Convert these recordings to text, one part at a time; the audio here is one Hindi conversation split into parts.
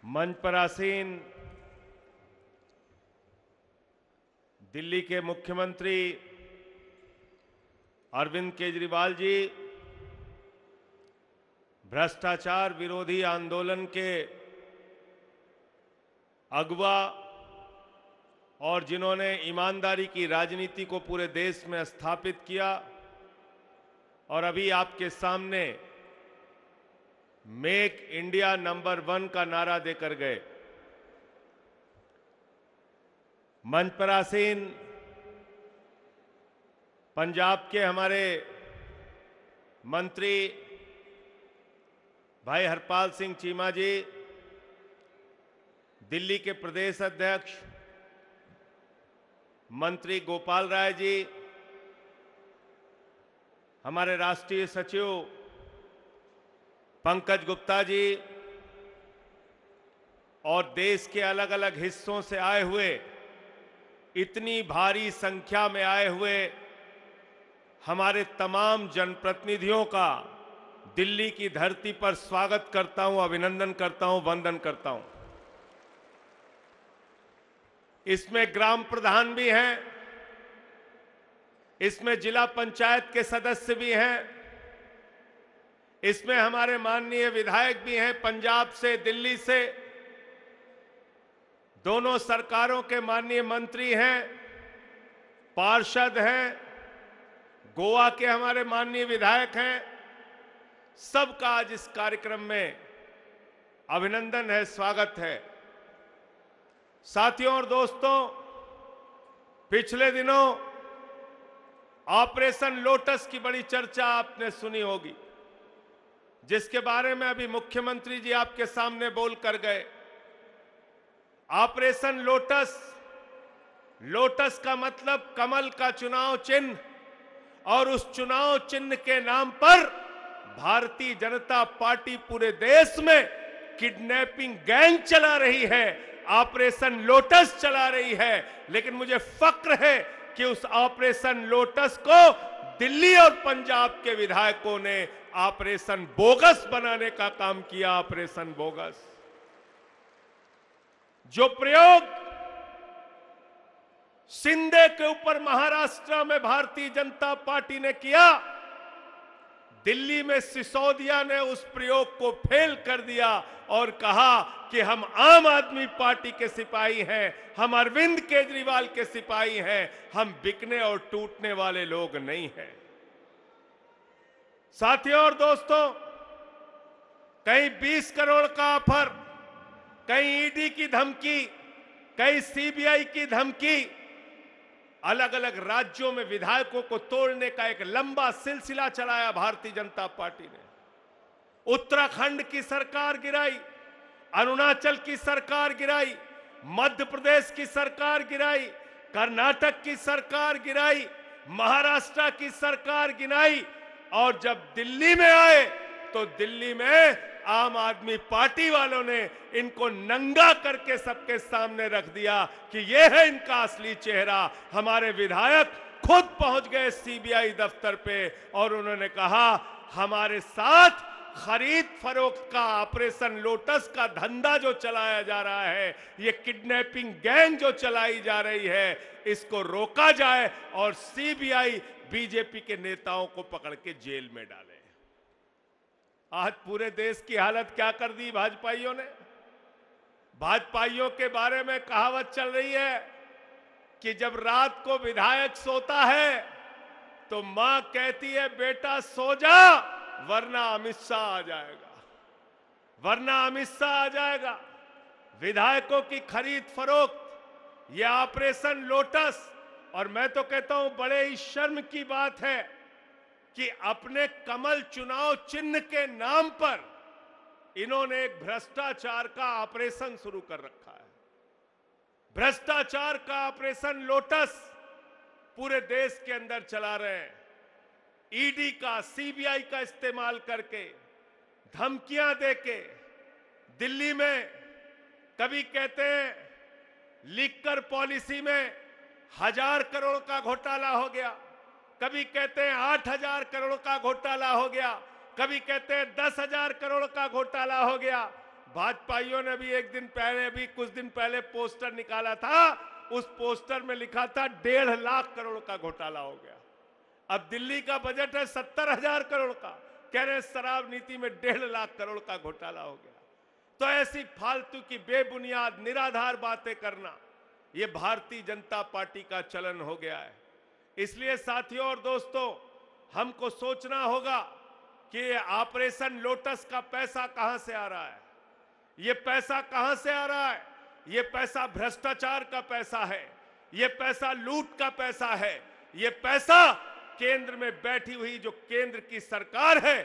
मंच पर आसीन दिल्ली के मुख्यमंत्री अरविंद केजरीवाल जी, भ्रष्टाचार विरोधी आंदोलन के अगुवा और जिन्होंने ईमानदारी की राजनीति को पूरे देश में स्थापित किया और अभी आपके सामने मेक इंडिया नंबर 1 का नारा देकर गए। मंच पर आसीन पंजाब के हमारे मंत्री भाई हरपाल सिंह चीमा जी, दिल्ली के प्रदेश अध्यक्ष मंत्री गोपाल राय जी, हमारे राष्ट्रीय सचिव पंकज गुप्ता जी और देश के अलग अलग हिस्सों से आए हुए, इतनी भारी संख्या में आए हुए हमारे तमाम जनप्रतिनिधियों का दिल्ली की धरती पर स्वागत करता हूं, अभिनंदन करता हूं, वंदन करता हूं। इसमें ग्राम प्रधान भी हैं, इसमें जिला पंचायत के सदस्य भी हैं, इसमें हमारे माननीय विधायक भी हैं, पंजाब से, दिल्ली से, दोनों सरकारों के माननीय मंत्री हैं, पार्षद हैं, गोवा के हमारे माननीय विधायक हैं। सबका आज इस कार्यक्रम में अभिनंदन है, स्वागत है। साथियों और दोस्तों, पिछले दिनों ऑपरेशन लोटस की बड़ी चर्चा आपने सुनी होगी, जिसके बारे में अभी मुख्यमंत्री जी आपके सामने बोल कर गए। ऑपरेशन लोटस, लोटस का मतलब कमल का चुनाव चिन्ह, और उस चुनाव चिन्ह के नाम पर भारतीय जनता पार्टी पूरे देश में किडनैपिंग गैंग चला रही है, ऑपरेशन लोटस चला रही है। लेकिन मुझे फक्र है कि उस ऑपरेशन लोटस को दिल्ली और पंजाब के विधायकों ने ऑपरेशन बोगस बनाने का काम किया। ऑपरेशन बोगस, जो प्रयोग शिंदे के ऊपर महाराष्ट्र में भारतीय जनता पार्टी ने किया, दिल्ली में सिसोदिया ने उस प्रयोग को फेल कर दिया और कहा कि हम आम आदमी पार्टी के सिपाही हैं, हम अरविंद केजरीवाल के सिपाही हैं, हम बिकने और टूटने वाले लोग नहीं हैं। साथियों और दोस्तों, कहीं 20 करोड़ का ऑफर, कहीं ईडी की धमकी, कहीं सीबीआई की धमकी, अलग अलग राज्यों में विधायकों को तोड़ने का एक लंबा सिलसिला चलाया भारतीय जनता पार्टी ने। उत्तराखंड की सरकार गिराई, अरुणाचल की सरकार गिराई, मध्य प्रदेश की सरकार गिराई, कर्नाटक की सरकार गिराई, महाराष्ट्र की सरकार गिराई, और जब दिल्ली में आए तो दिल्ली में आम आदमी पार्टी वालों ने इनको नंगा करके सबके सामने रख दिया कि यह है इनका असली चेहरा। हमारे विधायक खुद पहुंच गए सीबीआई दफ्तर पे और उन्होंने कहा, हमारे साथ खरीद फरोख्त का ऑपरेशन लोटस का धंधा जो चलाया जा रहा है, ये किडनैपिंग गैंग जो चलाई जा रही है, इसको रोका जाए और सीबीआई बीजेपी के नेताओं को पकड़ के जेल में डाले। आज पूरे देश की हालत क्या कर दी भाजपाइयों ने। भाजपाइयों के बारे में कहावत चल रही है कि जब रात को विधायक सोता है तो मां कहती है, बेटा सो जा वरना अमित शाह आ जाएगा, वरना अमित शाह आ जाएगा। विधायकों की खरीद फरोख्त, यह ऑपरेशन लोटस, और मैं तो कहता हूं बड़े ही शर्म की बात है कि अपने कमल चुनाव चिन्ह के नाम पर इन्होंने एक भ्रष्टाचार का ऑपरेशन शुरू कर रखा है। भ्रष्टाचार का ऑपरेशन लोटस पूरे देश के अंदर चला रहे हैं। ईडी का, सीबीआई का इस्तेमाल करके, धमकियां देके, दिल्ली में कभी कहते हैं लिकर पॉलिसी में 1000 करोड़ का घोटाला हो गया, कभी कहते हैं 8000 करोड़ का घोटाला हो गया, कभी कहते हैं 10,000 करोड़ का घोटाला हो गया। भाजपाइयों ने भी एक दिन पहले, अभी कुछ दिन पहले पोस्टर निकाला था। उस पोस्टर में लिखा था 1.5 लाख करोड़ का घोटाला हो गया। अब दिल्ली का बजट है 70,000 करोड़ का, कह रहे शराब नीति में 1.5 लाख करोड़ का घोटाला हो गया। तो ऐसी फालतू की बेबुनियाद निराधार बातें करना, ये भारतीय जनता पार्टी का चलन हो गया है। इसलिए साथियों और दोस्तों, हमको सोचना होगा कि ये ऑपरेशन लोटस का पैसा कहां से आ रहा है, ये पैसा कहां से आ रहा है। ये पैसा भ्रष्टाचार का पैसा है, ये पैसा लूट का पैसा है, ये पैसा केंद्र में बैठी हुई जो केंद्र की सरकार है,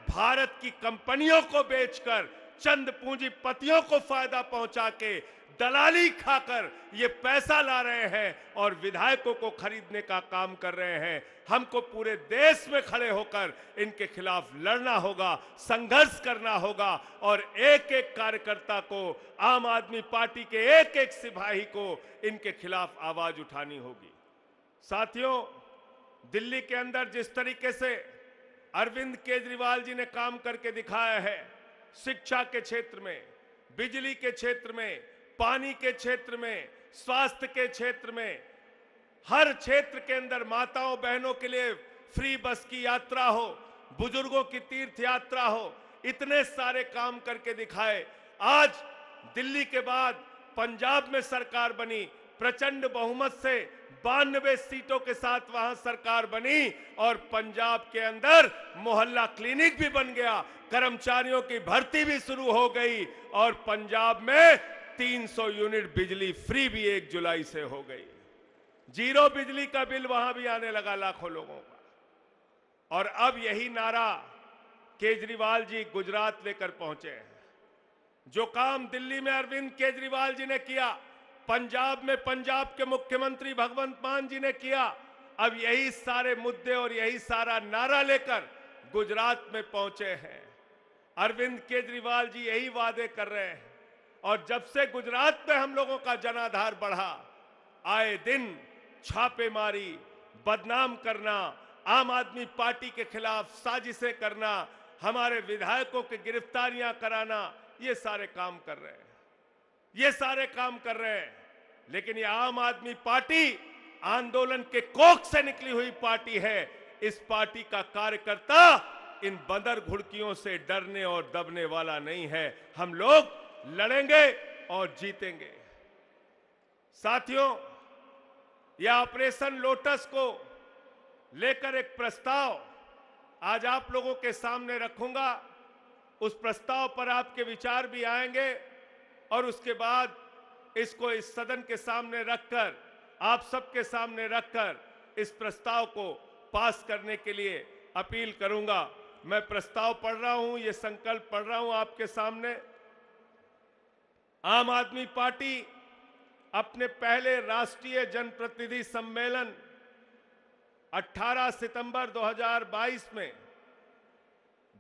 भारत की कंपनियों को बेचकर चंद पूंजीपतियों को फायदा पहुंचा के दलाली खाकर ये पैसा ला रहे हैं और विधायकों को खरीदने का काम कर रहे हैं। हमको पूरे देश में खड़े होकर इनके खिलाफ लड़ना होगा, संघर्ष करना होगा और एक एक कार्यकर्ता को, आम आदमी पार्टी के एक एक सिपाही को इनके खिलाफ आवाज उठानी होगी। साथियों, दिल्ली के अंदर जिस तरीके से अरविंद केजरीवाल जी ने काम करके दिखाया है, शिक्षा के क्षेत्र में, बिजली के क्षेत्र में, पानी के क्षेत्र में, स्वास्थ्य के क्षेत्र में, हर क्षेत्र के अंदर माताओं बहनों के लिए फ्री बस की यात्रा हो, बुजुर्गों की तीर्थ यात्रा हो, इतने सारे काम करके दिखाए। आज दिल्ली के बाद पंजाब में सरकार बनी, प्रचंड बहुमत से 92 सीटों के साथ वहां सरकार बनी और पंजाब के अंदर मोहल्ला क्लिनिक भी बन गया, कर्मचारियों की भर्ती भी शुरू हो गई और पंजाब में 300 यूनिट बिजली फ्री भी 1 जुलाई से हो गई। जीरो बिजली का बिल वहां भी आने लगा लाखों लोगों का। और अब यही नारा केजरीवाल जी गुजरात लेकर पहुंचे हैं। जो काम दिल्ली में अरविंद केजरीवाल जी ने किया, पंजाब में पंजाब के मुख्यमंत्री भगवंत मान जी ने किया, अब यही सारे मुद्दे और यही सारा नारा लेकर गुजरात में पहुंचे हैं। अरविंद केजरीवाल जी यही वादे कर रहे हैं और जब से गुजरात में हम लोगों का जनाधार बढ़ा, आए दिन छापेमारी, बदनाम करना, आम आदमी पार्टी के खिलाफ साजिशें करना, हमारे विधायकों की गिरफ्तारियां कराना, ये सारे काम कर रहे हैं, ये सारे काम कर रहे हैं। लेकिन ये आम आदमी पार्टी आंदोलन के कोख से निकली हुई पार्टी है। इस पार्टी का कार्यकर्ता इन बंदर घुड़कियों से डरने और दबने वाला नहीं है। हम लोग लड़ेंगे और जीतेंगे। साथियों, यह ऑपरेशन लोटस को लेकर एक प्रस्ताव आज आप लोगों के सामने रखूंगा। उस प्रस्ताव पर आपके विचार भी आएंगे और उसके बाद इसको इस सदन के सामने रखकर, आप सबके सामने रखकर इस प्रस्ताव को पास करने के लिए अपील करूंगा। मैं प्रस्ताव पढ़ रहा हूं, ये संकल्प पढ़ रहा हूं आपके सामने। आम आदमी पार्टी अपने पहले राष्ट्रीय जनप्रतिनिधि सम्मेलन 18 सितंबर 2022 में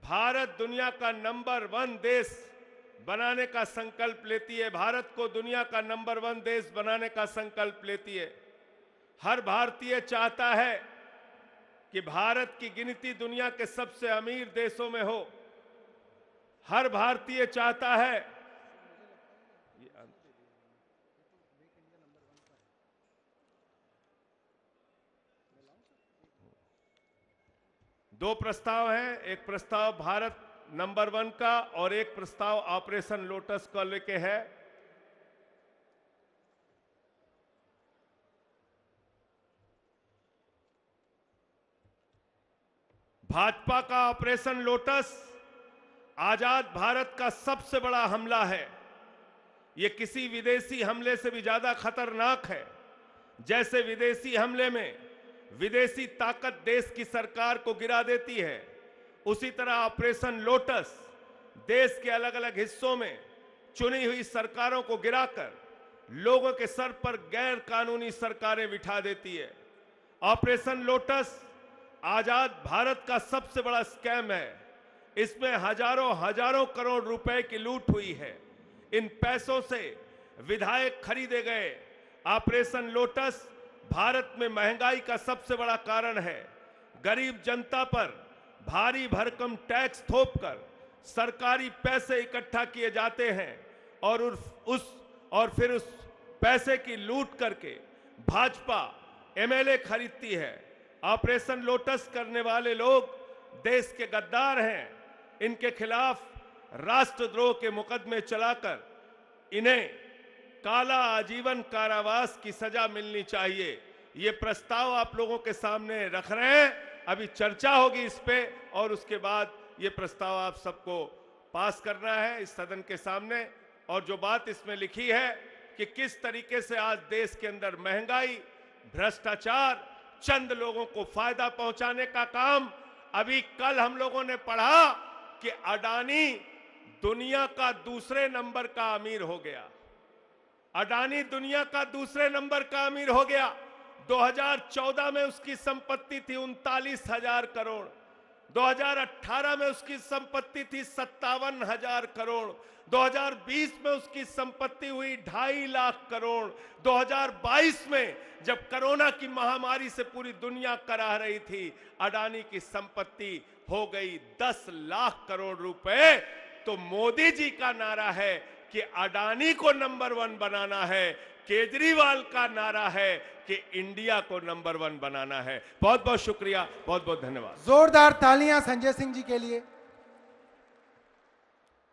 भारत दुनिया का नंबर 1 देश बनाने का संकल्प लेती है। भारत को दुनिया का नंबर 1 देश बनाने का संकल्प लेती है। हर भारतीय चाहता है कि भारत की गिनती दुनिया के सबसे अमीर देशों में हो। हर भारतीय चाहता है दो प्रस्ताव हैं, एक प्रस्ताव भारत नंबर 1 का और एक प्रस्ताव ऑपरेशन लोटस को लेके है। भाजपा का ऑपरेशन लोटस आजाद भारत का सबसे बड़ा हमला है। यह किसी विदेशी हमले से भी ज्यादा खतरनाक है। जैसे विदेशी हमले में विदेशी ताकत देश की सरकार को गिरा देती है, उसी तरह ऑपरेशन लोटस देश के अलग अलग हिस्सों में चुनी हुई सरकारों को गिराकर लोगों के सर पर गैर कानूनी सरकारें बिठा देती है। ऑपरेशन लोटस आजाद भारत का सबसे बड़ा स्कैम है। इसमें हजारों करोड़ रुपए की लूट हुई है। इन पैसों से विधायक खरीदे गए। ऑपरेशन लोटस भारत में महंगाई का सबसे बड़ा कारण है। गरीब जनता पर भारी भरकम टैक्स थोपकर सरकारी पैसे इकट्ठा किए जाते हैं और फिर उस पैसे की लूट करके भाजपा एमएलए खरीदती है। ऑपरेशन लोटस करने वाले लोग देश के गद्दार हैं। इनके खिलाफ राष्ट्रद्रोह के मुकदमे चलाकर इन्हें काला आजीवन कारावास की सजा मिलनी चाहिए। ये प्रस्ताव आप लोगों के सामने रख रहे हैं। अभी चर्चा होगी इस पे और उसके बाद ये प्रस्ताव आप सबको पास करना है इस सदन के सामने। और जो बात इसमें लिखी है कि किस तरीके से आज देश के अंदर महंगाई, भ्रष्टाचार, चंद लोगों को फायदा पहुंचाने का काम। अभी कल हम लोगों ने पढ़ा कि अडानी दुनिया का दूसरे नंबर का अमीर हो गया। अडानी दुनिया का दूसरे नंबर का अमीर हो गया। 2014 में उसकी संपत्ति थी 39,000 करोड़, 2018 में उसकी संपत्ति थी 57,000 करोड़, 2020 में उसकी संपत्ति हुई 2.5 लाख करोड़, 2022 में जब कोरोना की महामारी से पूरी दुनिया कराह रही थी, अडानी की संपत्ति हो गई 10 लाख करोड़ रुपए। तो मोदी जी का नारा है कि अडानी को नंबर 1 बनाना है, केजरीवाल का नारा है कि इंडिया को नंबर 1 बनाना है। बहुत बहुत शुक्रिया, बहुत बहुत धन्यवाद। जोरदार तालियां संजय सिंह जी के लिए।